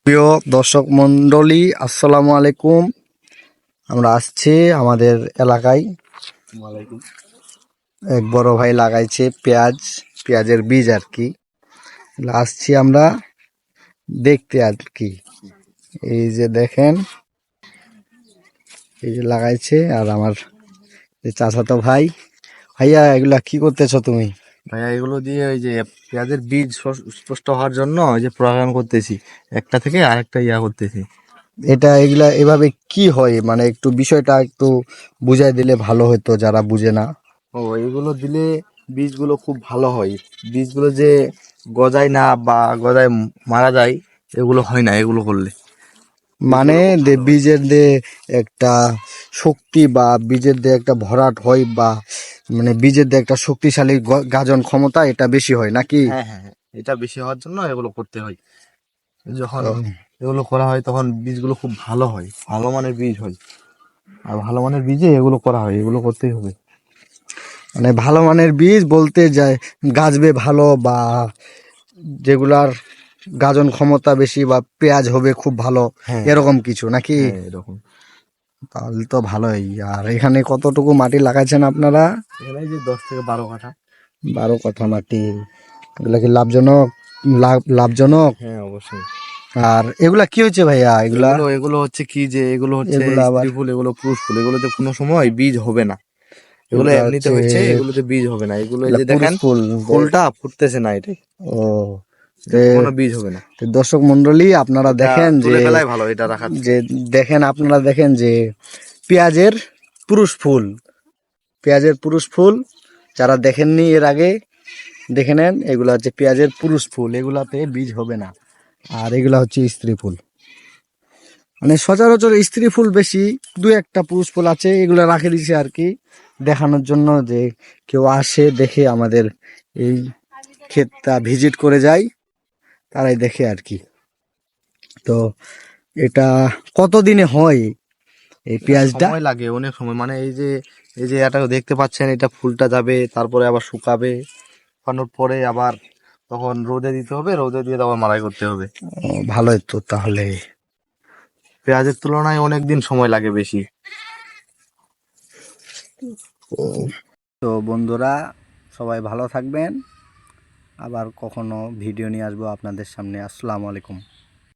প্রিয় দর্শক মন্ডলী, আসসালামু আলাইকুম। আমরা আসছি আমাদের এলাকায়। এক বড় ভাই লাগাইছে পেঁয়াজের বীজ আর কি। আসছি আমরা দেখতে আর কি। এই যে দেখেন, এই যে লাগাইছে। আর আমার চাচাতো ভাইয়া এগুলা কি করতেছো তুমি? ভাইয়া এগুলো দিয়ে ওই যে পেঁয়াজের বীজ স্পষ্ট হওয়ার জন্য ওই যে প্রোগ্রাম করতেছি, একটা থেকে আরেকটা করতেছি। এগুলা এভাবে কি হয়, মানে একটু বিষয়টা একটু বুঝাই দিলে ভালো হতো যারা বুঝে না। ও, এগুলো দিলে বীজগুলো খুব ভালো হয়। বীজগুলো যে গজায় না বা গজায় মারা যায়, এগুলো হয় না এগুলো করলে। মানে বীজগুলো খুব ভালো হয়। বীজের একটা শক্তি বা বীজের একটা ভরাট হয়, বা মানে বীজের একটা শক্তিশালী গাজন ক্ষমতা এটা বেশি হয় নাকি? হ্যাঁ হ্যাঁ হ্যাঁ, এটা বেশি হওয়ার জন্য এগুলো করতে হয়। যখন ও, এগুলো করা হয় তখন বীজগুলো খুব ভালো হয়, ভালো মানের বীজ হয়। আর ভালো মানের বীজে এগুলো করা হয়, এগুলো করতেই হবে। মানে ভালো মানের বীজ বলতে যায় গাছবে ভালো, বা যেগুলার গাজন ক্ষমতা বেশি, বা পেঁয়াজ হবে খুব ভালো, হ্যাঁ এরকম কিছু নাকি? হ্যাঁ, এরকম। তাহলে তো ভালোই। আর এখানে কতটুকু মাটি লাগাইছেন আপনারা? এখানে এই যে 10 থেকে 12 কাঠা। 12 কাঠা মাটি। এগুলা কি লাভজনক? হ্যাঁ, অবশ্যই। আর এগুলা কি হচ্ছে ভাইয়া এগুলা? এগুলো এগুলো হচ্ছে কি, যে এগুলো হচ্ছে এগুলা আবার স্ত্রী ফুল, এগুলো পুরুষ ফুল। এগুলোতে কোনো সময় বীজ হবে না। এগুলো এগুলা এমনিতে হচ্ছে, হচ্ছে, এগুলোতে বীজ হবে না। এগুলো এই এগুলা যে পুরুষ দেখেন, ফুল। ফুলটা ফুটতেছে না, এটাই। ও, এটা কখনো বীজ হবে না। দর্শক মন্ডলী, আপনারা এটা দেখেন তুলে যে ফেলাই ভালো, এটা রাখার যে থেকে। আপনারা দেখেন যে পেঁয়াজের পুরুষ ফুল, পেঁয়াজের পুরুষ ফুল যারা দেখেননি এর আগে দেখে নেন। এগুলা হচ্ছে পেঁয়াজের পুরুষ ফুল, এগুলাতে বীজ হবে না। আর এগুলা হচ্ছে স্ত্রী ফুল। মানে সচরাচর স্ত্রী ফুল বেশি, দু একটা পুরুষ ফুল আছে, এগুলো রাখে দিছে আর কি দেখানোর জন্য, যে কেউ আসে দেখে আমাদের এই ক্ষেতটা ভিজিট করে যায়, তারাই দেখে আর কি। তো এটা কতদিনে হয় এই এটা পেঁয়াজটা? সময় লাগে, অনেক সময়। মানে এই যে এটা দেখতে পাচ্ছেন, এটা ফুলটা যাবে, তারপরে আবার শুকাবে। শুকানোর পরে আবার তখন রোদে দিতে হবে, রোদে দিয়ে আবার মাড়াই করতে হবে। ও, ভালোই তো তাহলে। পেঁয়াজের তুলনায় অনেক দিন সময় লাগে বেশি। তো বন্ধুরা, সবাই ভালো থাকবেন। আবার কখনো ভিডিও নিয়ে আসবো আপনাদের সামনে। আসসালামু আলাইকুম।